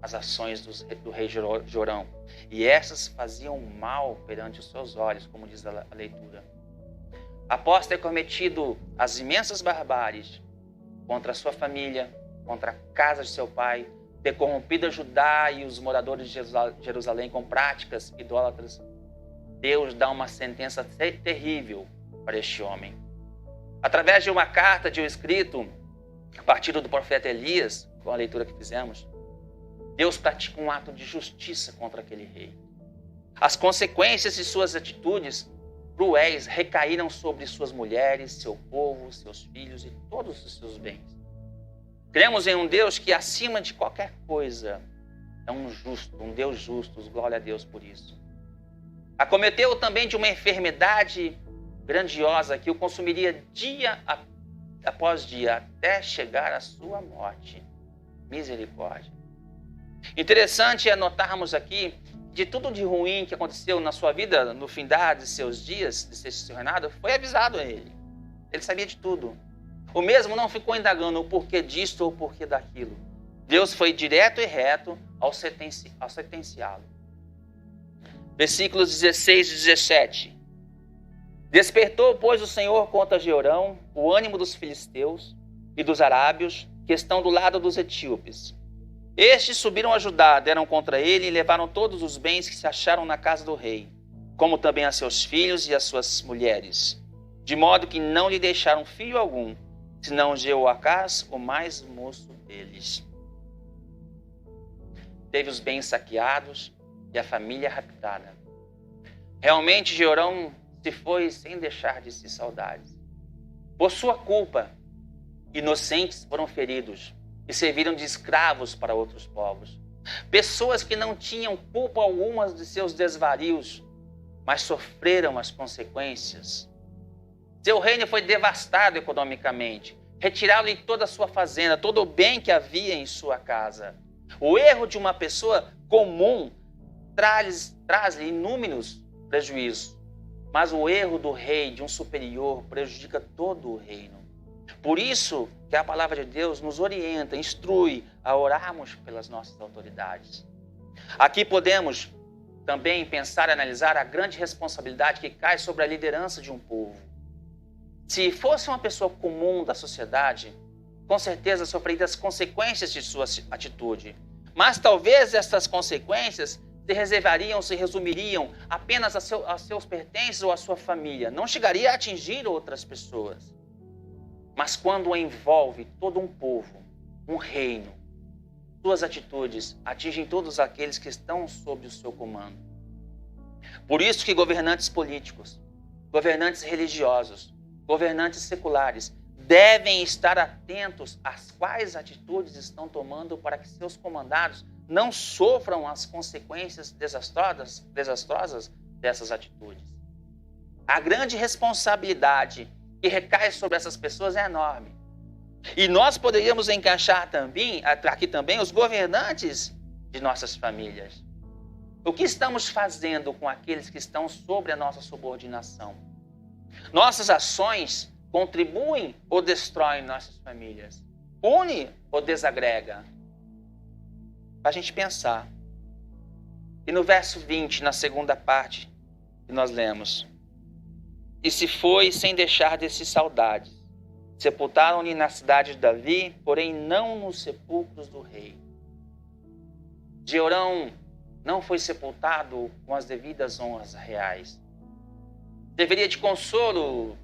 as ações do rei Jorão, e essas faziam mal perante os seus olhos, como diz a leitura. Após ter cometido as imensas barbáries contra a sua família, contra a casa de seu pai, ter corrompido a Judá e os moradores de Jerusalém com práticas idólatras, Deus dá uma sentença terrível para este homem. Através de uma carta, de um escrito, a partir do profeta Elias, com a leitura que fizemos, Deus pratica um ato de justiça contra aquele rei. As consequências de suas atitudes cruéis recaíram sobre suas mulheres, seu povo, seus filhos e todos os seus bens. Cremos em um Deus que, acima de qualquer coisa, é um justo, um Deus justo, glória a Deus por isso. Acometeu também de uma enfermidade grandiosa que o consumiria dia após dia, até chegar à sua morte. Misericórdia. Interessante é notarmos aqui de tudo de ruim que aconteceu na sua vida, no findar de seus dias, de seu reinado, foi avisado a ele. Ele sabia de tudo. O mesmo não ficou indagando o porquê disto ou o porquê daquilo. Deus foi direto e reto ao sentenciá-lo. Versículos 16 e 17. Despertou, pois, o Senhor contra Jeorão o ânimo dos filisteus e dos arábios, que estão do lado dos etíopes. Estes subiram a Judá, deram contra ele e levaram todos os bens que se acharam na casa do rei, como também a seus filhos e as suas mulheres, de modo que não lhe deixaram filho algum, senão Jeoacás, o mais moço deles. Teve os bens saqueados e a família raptada. Realmente Jeorão se foi sem deixar de si saudades. Por sua culpa, inocentes foram feridos e serviram de escravos para outros povos. Pessoas que não tinham culpa alguma de seus desvarios, mas sofreram as consequências. Seu reino foi devastado economicamente. Retiraram-lhe toda a sua fazenda, todo o bem que havia em sua casa. O erro de uma pessoa comum traz-lhe inúmeros prejuízos, mas o erro do rei, de um superior, prejudica todo o reino. Por isso que a palavra de Deus nos orienta, instrui a orarmos pelas nossas autoridades. Aqui podemos também pensar e analisar a grande responsabilidade que cai sobre a liderança de um povo. Se fosse uma pessoa comum da sociedade, com certeza sofreria as consequências de sua atitude. Mas talvez essas consequências se resumiriam apenas a seus pertences ou à sua família. Não chegaria a atingir outras pessoas. Mas quando envolve todo um povo, um reino, suas atitudes atingem todos aqueles que estão sob o seu comando. Por isso que governantes políticos, governantes religiosos, governantes seculares devem estar atentos às quais atitudes estão tomando para que seus comandados não sofram as consequências desastrosas dessas atitudes. A grande responsabilidade que recai sobre essas pessoas é enorme. E nós poderíamos encaixar também, aqui também, os governantes de nossas famílias. O que estamos fazendo com aqueles que estão sobre a nossa subordinação? Nossas ações contribuem ou destroem nossas famílias? Une ou desagrega? Para a gente pensar. E no verso 20, na segunda parte, que nós lemos: e se foi sem deixar de si saudades. Sepultaram-lhe na cidade de Davi, porém não nos sepulcros do rei. Jeorão não foi sepultado com as devidas honras reais. Deveria de consolo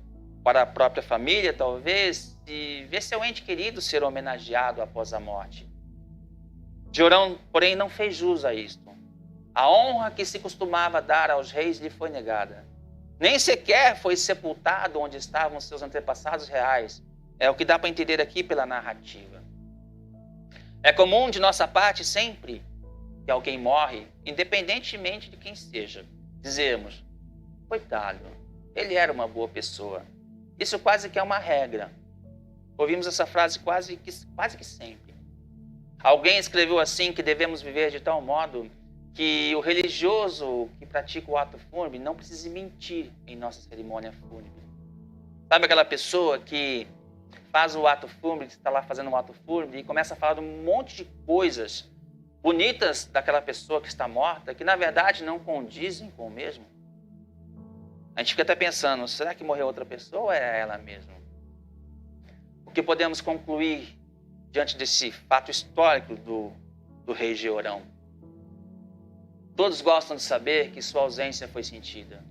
para a própria família, talvez, e ver seu ente querido ser homenageado após a morte. Jeorão, porém, não fez jus a isto. A honra que se costumava dar aos reis lhe foi negada. Nem sequer foi sepultado onde estavam seus antepassados reais. É o que dá para entender aqui pela narrativa. É comum de nossa parte sempre que alguém morre, independentemente de quem seja, dizermos: coitado, ele era uma boa pessoa. Isso quase que é uma regra. Ouvimos essa frase quase que sempre. Alguém escreveu assim que devemos viver de tal modo que o religioso que pratica o ato fúnebre não precise mentir em nossa cerimônia fúnebre. Sabe aquela pessoa que faz o ato fúnebre, que está lá fazendo um ato fúnebre e começa a falar de um monte de coisas bonitas daquela pessoa que está morta, que na verdade não condizem com o mesmo? A gente fica até pensando, será que morreu outra pessoa ou é ela mesma? O que podemos concluir diante desse fato histórico do rei Jeorão? Todos gostam de saber que sua ausência foi sentida.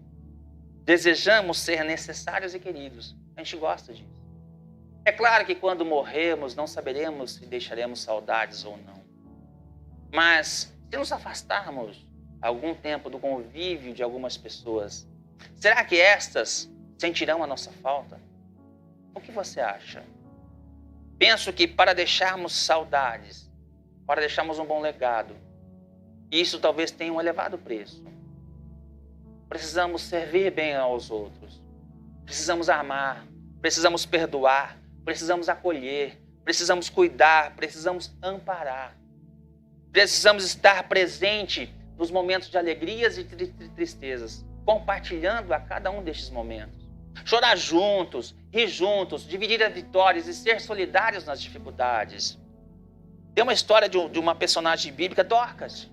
Desejamos ser necessários e queridos. A gente gosta disso. É claro que quando morrermos não saberemos se deixaremos saudades ou não. Mas se nos afastarmos algum tempo do convívio de algumas pessoas, será que estas sentirão a nossa falta? O que você acha? Penso que para deixarmos saudades, para deixarmos um bom legado, isso talvez tenha um elevado preço. Precisamos servir bem aos outros. Precisamos amar, precisamos perdoar, precisamos acolher, precisamos cuidar, precisamos amparar. Precisamos estar presente nos momentos de alegrias e tristezas, compartilhando a cada um destes momentos. Chorar juntos, rir juntos, dividir as vitórias e ser solidários nas dificuldades. Tem uma história de uma personagem bíblica, Dorcas.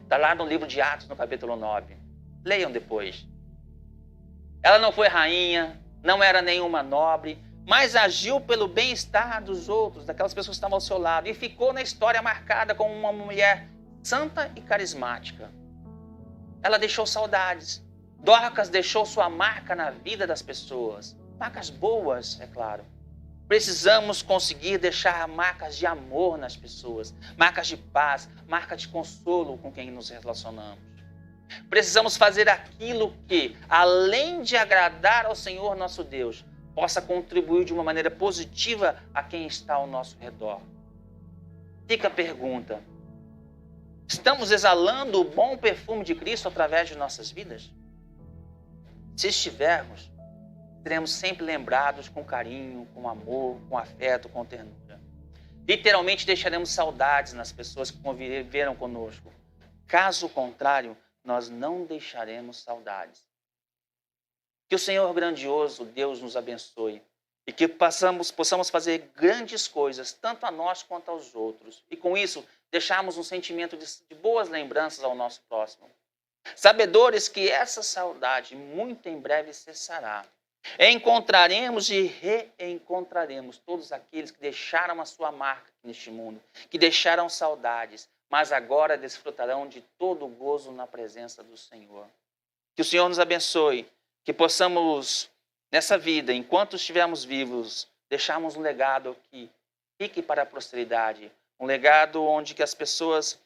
Está lá no livro de Atos, no capítulo 9. Leiam depois. Ela não foi rainha, não era nenhuma nobre, mas agiu pelo bem-estar dos outros, daquelas pessoas que estavam ao seu lado, e ficou na história marcada como uma mulher santa e carismática. Ela deixou saudades. Dorcas deixou sua marca na vida das pessoas. Marcas boas, é claro. Precisamos conseguir deixar marcas de amor nas pessoas, marcas de paz, marcas de consolo com quem nos relacionamos. Precisamos fazer aquilo que, além de agradar ao Senhor nosso Deus, possa contribuir de uma maneira positiva a quem está ao nosso redor. Fica a pergunta: estamos exalando o bom perfume de Cristo através de nossas vidas? Se estivermos, seremos sempre lembrados com carinho, com amor, com afeto, com ternura. Literalmente deixaremos saudades nas pessoas que conviveram conosco. Caso contrário, nós não deixaremos saudades. Que o Senhor grandioso, Deus, nos abençoe e que possamos fazer grandes coisas, tanto a nós quanto aos outros. E com isso, deixarmos um sentimento de boas lembranças ao nosso próximo. Sabedores que essa saudade muito em breve cessará. Encontraremos e reencontraremos todos aqueles que deixaram a sua marca neste mundo, que deixaram saudades, mas agora desfrutarão de todo o gozo na presença do Senhor. Que o Senhor nos abençoe, que possamos, nessa vida, enquanto estivermos vivos, deixarmos um legado que fique para a posteridade, um legado onde que as pessoas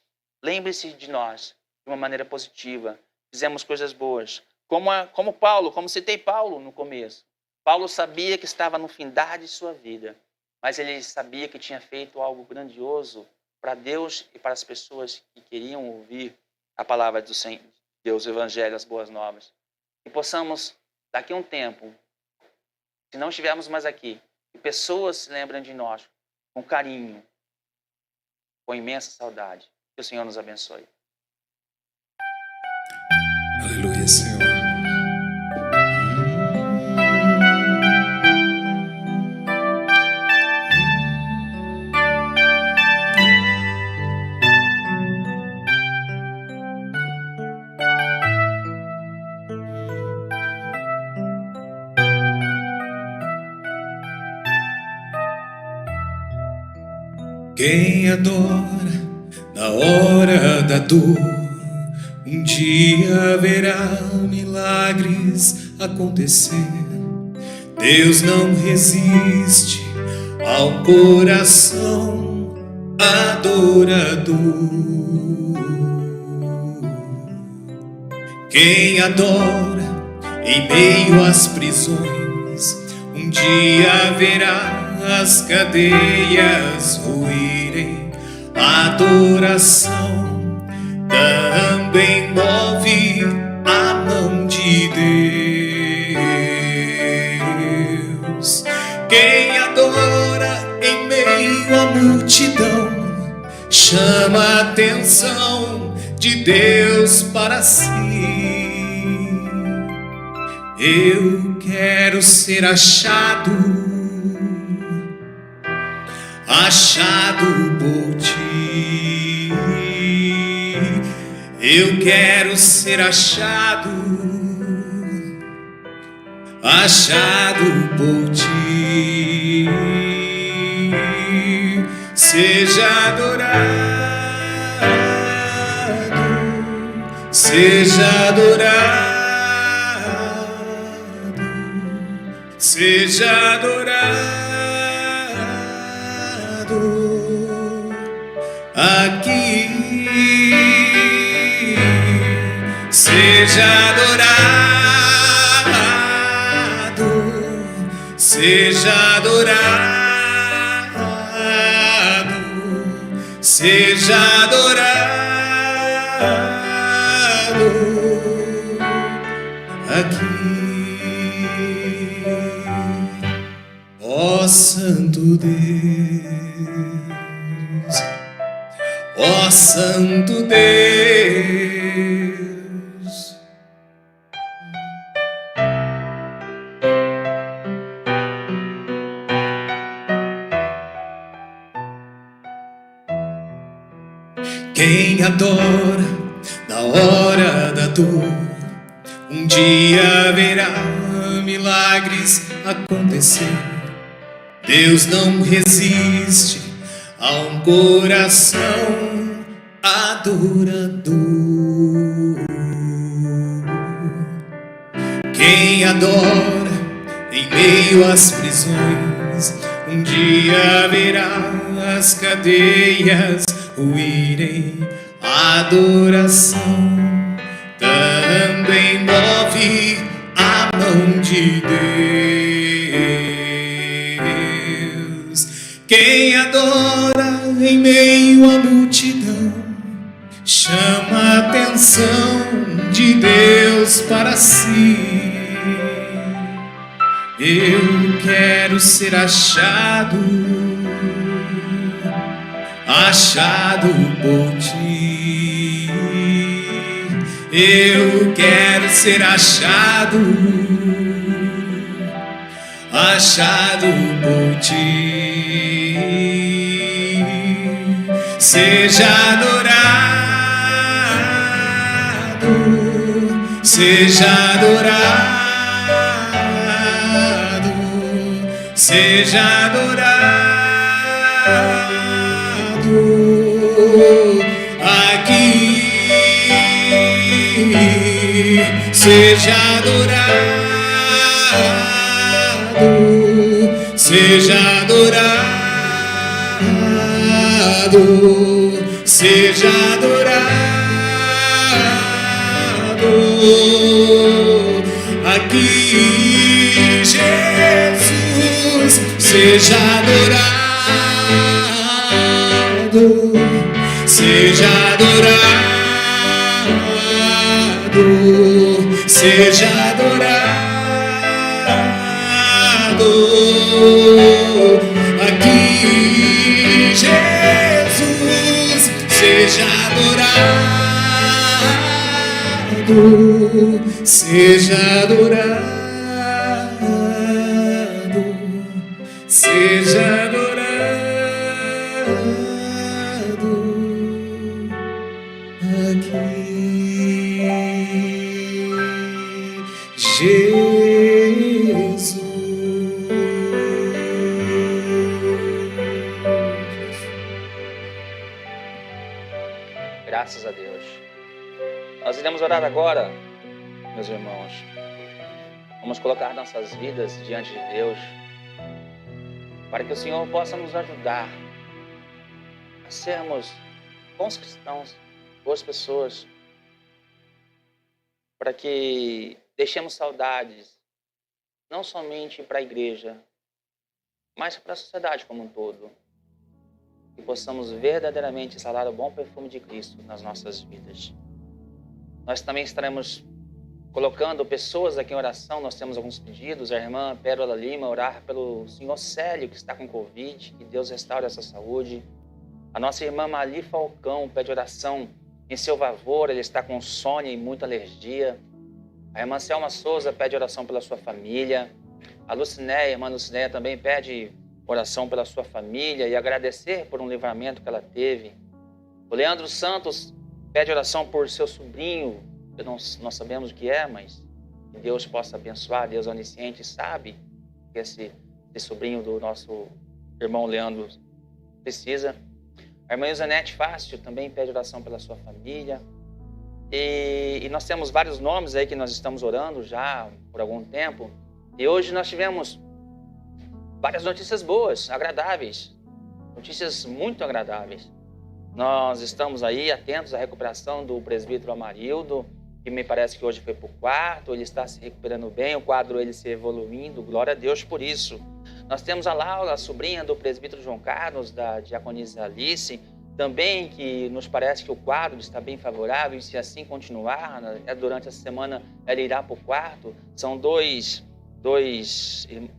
lembrem-se de nós de uma maneira positiva, fizemos coisas boas. Como Paulo, como citei Paulo no começo. Paulo sabia que estava no findar de sua vida, mas ele sabia que tinha feito algo grandioso para Deus e para as pessoas que queriam ouvir a palavra do Senhor, Deus, o Evangelho, as boas novas. E possamos, daqui a um tempo, Se não estivermos mais aqui, e pessoas se lembram de nós com carinho, com imensa saudade. Que o Senhor nos abençoe. Aleluia, Senhor. Quem adora na hora da dor, um dia verá milagres acontecer. Deus não resiste ao coração adorador. Quem adora em meio às prisões, um dia verá as cadeias ruírem. A adoração também move a mão de Deus. Quem adora em meio à multidão chama a atenção de Deus para si. Eu quero ser achado por ti. Eu quero ser achado por ti. Seja adorado, seja adorado, seja adorado aqui. Seja adorado, seja adorado, seja adorado aqui. Ó Santo Deus, ó Santo Deus, quem adora na hora da dor, um dia verá milagres acontecer. Deus não resiste a um coração adorador. Quem adora em meio às prisões, um dia verá as cadeias ruírem. A adoração também move a mão de Deus. Quem adora em meio à multidão chama a atenção de Deus para si. Eu quero ser achado por ti. Eu quero ser achado por ti. Seja adorado, seja adorado, seja adorado aqui. Seja adorado, seja adorado, seja adorado aqui. Jesus, seja adorado, seja adorado, seja adorado aqui, Jesus, seja adorado, seja adorado, seja adorado aqui, Jesus. Graças a Deus. Nós iremos orar agora, meus irmãos. Vamos colocar nossas vidas diante de Deus, para que o Senhor possa nos ajudar a sermos bons cristãos, boas pessoas, para que deixemos saudades, não somente para a igreja, mas para a sociedade como um todo. E possamos verdadeiramente exalar o bom perfume de Cristo nas nossas vidas. Nós também estaremos colocando pessoas aqui em oração. Nós temos alguns pedidos. A irmã Pérola Lima orar pelo senhor Célio, que está com Covid, que Deus restaure essa saúde. A nossa irmã Mali Falcão pede oração em seu favor, ele está com insônia e muita alergia. A irmã Selma Souza pede oração pela sua família. A Lucinéia, a irmã Lucinéia também pede oração pela sua família e agradecer por um livramento que ela teve. O Leandro Santos pede oração por seu sobrinho, que nós sabemos o que é, mas que Deus possa abençoar. Deus onisciente sabe que esse sobrinho do nosso irmão Leandro precisa. A irmã Isanete Fácil também pede oração pela sua família. E nós temos vários nomes aí que nós estamos orando já por algum tempo. E hoje nós tivemos várias notícias boas, agradáveis. Notícias muito agradáveis. Nós estamos aí atentos à recuperação do presbítero Amarildo, que me parece que hoje foi para o quarto. Ele está se recuperando bem, o quadro ele se evoluindo. Glória a Deus por isso. Nós temos a Laura, a sobrinha do presbítero João Carlos, da diaconisa Alice, também, que nos parece que o quadro está bem favorável, e se assim continuar, durante essa semana ela irá para o quarto. São duas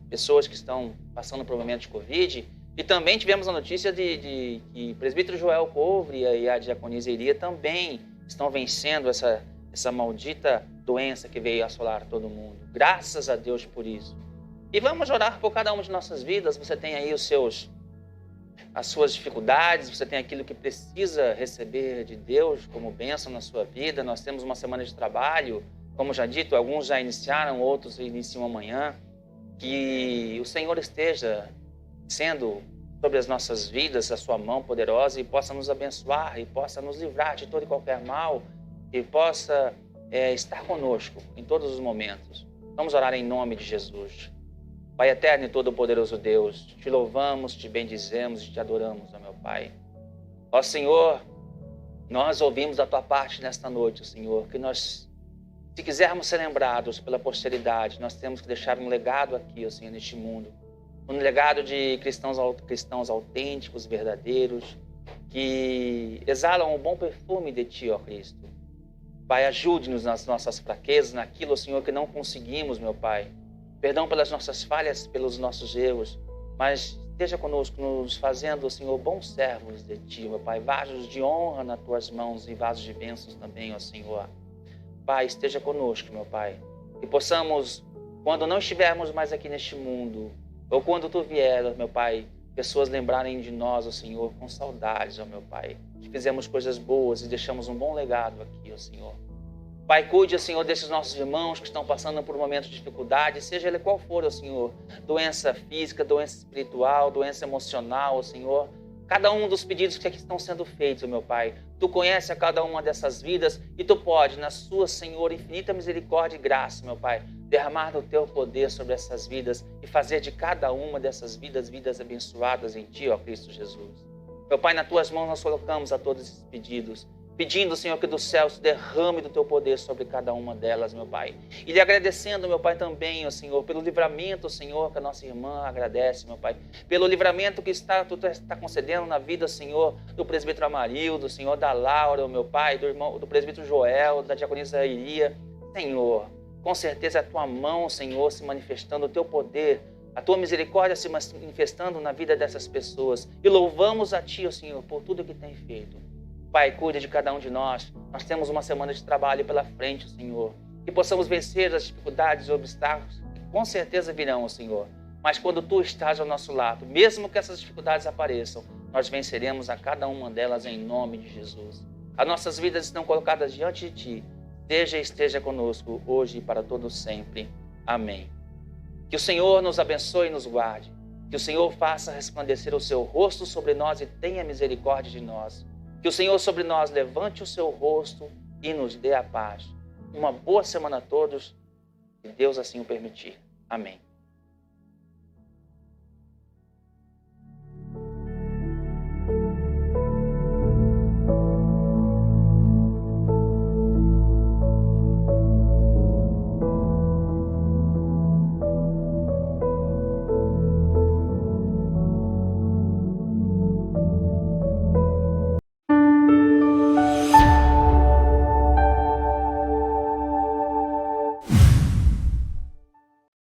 pessoas que estão passando por um momento de Covid. E também tivemos a notícia de que o presbítero Joel Couvre e a diaconisa Iria também estão vencendo essa maldita doença que veio assolar todo mundo. Graças a Deus por isso. E vamos orar por cada uma de nossas vidas. Você tem aí as suas dificuldades, você tem aquilo que precisa receber de Deus como bênção na sua vida. Nós temos uma semana de trabalho, como já dito, alguns já iniciaram, outros iniciam amanhã. Que o Senhor esteja sendo sobre as nossas vidas a sua mão poderosa e possa nos abençoar e possa nos livrar de todo e qualquer mal e possa estar conosco em todos os momentos. Vamos orar em nome de Jesus. Pai eterno e todo-poderoso Deus, te louvamos, te bendizemos e te adoramos, ó meu Pai. Ó Senhor, nós ouvimos da tua parte nesta noite, Senhor, que nós, se quisermos ser lembrados pela posteridade, nós temos que deixar um legado aqui, ó Senhor, neste mundo. Um legado de cristãos autênticos, verdadeiros, que exalam o bom perfume de Ti, ó Cristo. Pai, ajude-nos nas nossas fraquezas, naquilo, ó Senhor, que não conseguimos, meu Pai. Perdão pelas nossas falhas, pelos nossos erros, mas esteja conosco, nos fazendo, Senhor, bons servos de Ti, meu Pai. Vasos de honra nas Tuas mãos e vasos de bênçãos também, ó Senhor. Pai, esteja conosco, meu Pai. E possamos, quando não estivermos mais aqui neste mundo, ou quando Tu vier, meu Pai, pessoas lembrarem de nós, ó Senhor, com saudades, ó meu Pai, que fizemos coisas boas e deixamos um bom legado aqui, ó Senhor. Pai, cuide, Senhor, desses nossos irmãos que estão passando por um momento de dificuldade, seja ele qual for, ó Senhor, doença física, doença espiritual, doença emocional, ó Senhor. Cada um dos pedidos que aqui estão sendo feitos, ó meu Pai, Tu conhece a cada uma dessas vidas e Tu pode, na Sua, Senhor, infinita misericórdia e graça, meu Pai, derramar o Teu poder sobre essas vidas e fazer de cada uma dessas vidas, vidas abençoadas em Ti, ó Cristo Jesus. Meu Pai, nas Tuas mãos nós colocamos a todos esses pedidos, pedindo, Senhor, que do céu se derrame do Teu poder sobre cada uma delas, meu Pai. E lhe agradecendo, meu Pai, também, ó Senhor, pelo livramento, Senhor, que a nossa irmã agradece, meu Pai. Pelo livramento que Tu está concedendo na vida, Senhor, do presbítero Amarildo, Senhor, da Laura, meu Pai, do presbítero Joel, da diaconisa Iria. Senhor, com certeza é a Tua mão, Senhor, se manifestando, o Teu poder a tua misericórdia se manifestando na vida dessas pessoas. E louvamos a Ti, ó Senhor, por tudo que tem feito. Pai, cuida de cada um de nós. Nós temos uma semana de trabalho pela frente, Senhor. Que possamos vencer as dificuldades e obstáculos que com certeza virão, Senhor. Mas quando Tu estás ao nosso lado, mesmo que essas dificuldades apareçam, nós venceremos a cada uma delas em nome de Jesus. As nossas vidas estão colocadas diante de Ti. Seja e esteja conosco hoje e para todo sempre. Amém. Que o Senhor nos abençoe e nos guarde. Que o Senhor faça resplandecer o seu rosto sobre nós e tenha misericórdia de nós. Que o Senhor sobre nós levante o seu rosto e nos dê a paz. Uma boa semana a todos, se Deus assim o permitir. Amém.